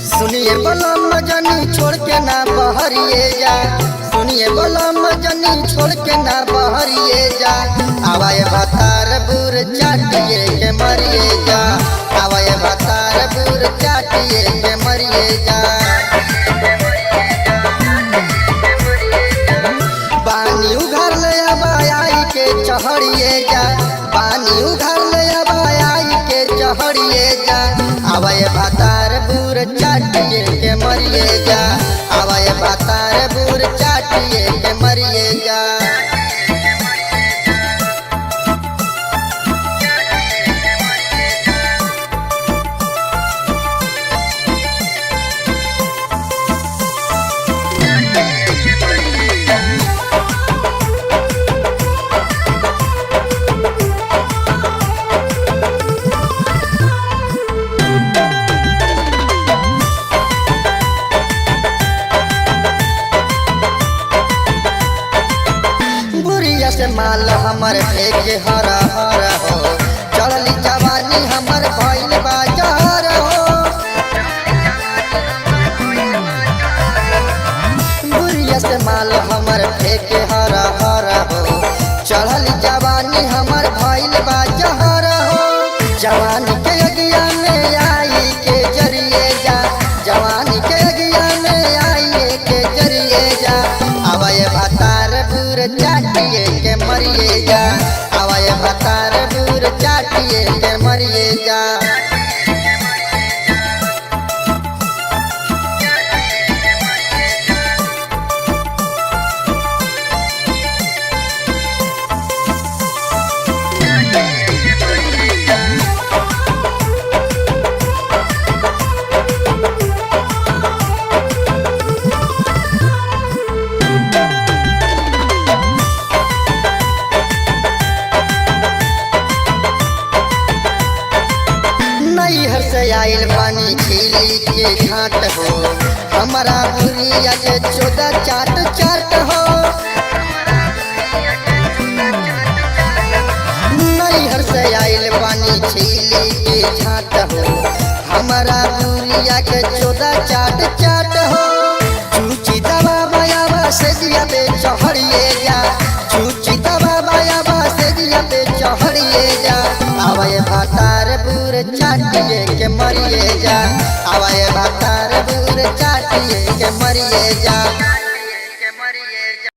सुनिए बोलम जनी छोड़ के ना बहरिए जा। सुनिए बोलम जनी छोड़ के ना बहरिए जा। आवाए भतार बुर चाटिए के मरिए जा। आवाए भतार बुर चाटिए के मरिए जा। पानी उघर ले आई के चढ़िए जा। पानी उघर ले आई के चढ़िए जा। आवाए भतार बुर चाटिए के मरिए जा। आवाए भतार बुर चाटिए के मरिए जा। से माल हमर भेज हरा हरा हो। चढ़ली जवानी हमर भइल बाजार हो। बुढ़िया से माल हमर भेज हरा हरा हो। चढ़ली जवानी हमर भइल बाजार हो। जवानी के अगिया में आई के जरिए जा। जवानी के अगिया में आई के जरिए जा। आवाए भतार बुर चाटिए के मरिए जा। आवाए भतार बुर चाटिए के मरिए जा। नैहर से आइल पानी खिली के घाट हो। हमारा बुढ़िया के 14 चाट चाट हो। नैहर से आइल पानी खिली के घाट हो। हमारा बुढ़िया के 14 चाट चाट हो। चूची दवा बयाबा से दिया पे चढ़िए जा। चूची दवा बयाबा से दिया पे चढ़िए जा। आवाए भतार बुर चाटिए के मरिए जा। आवाए भतार बुर चाटिए के मरिए जा।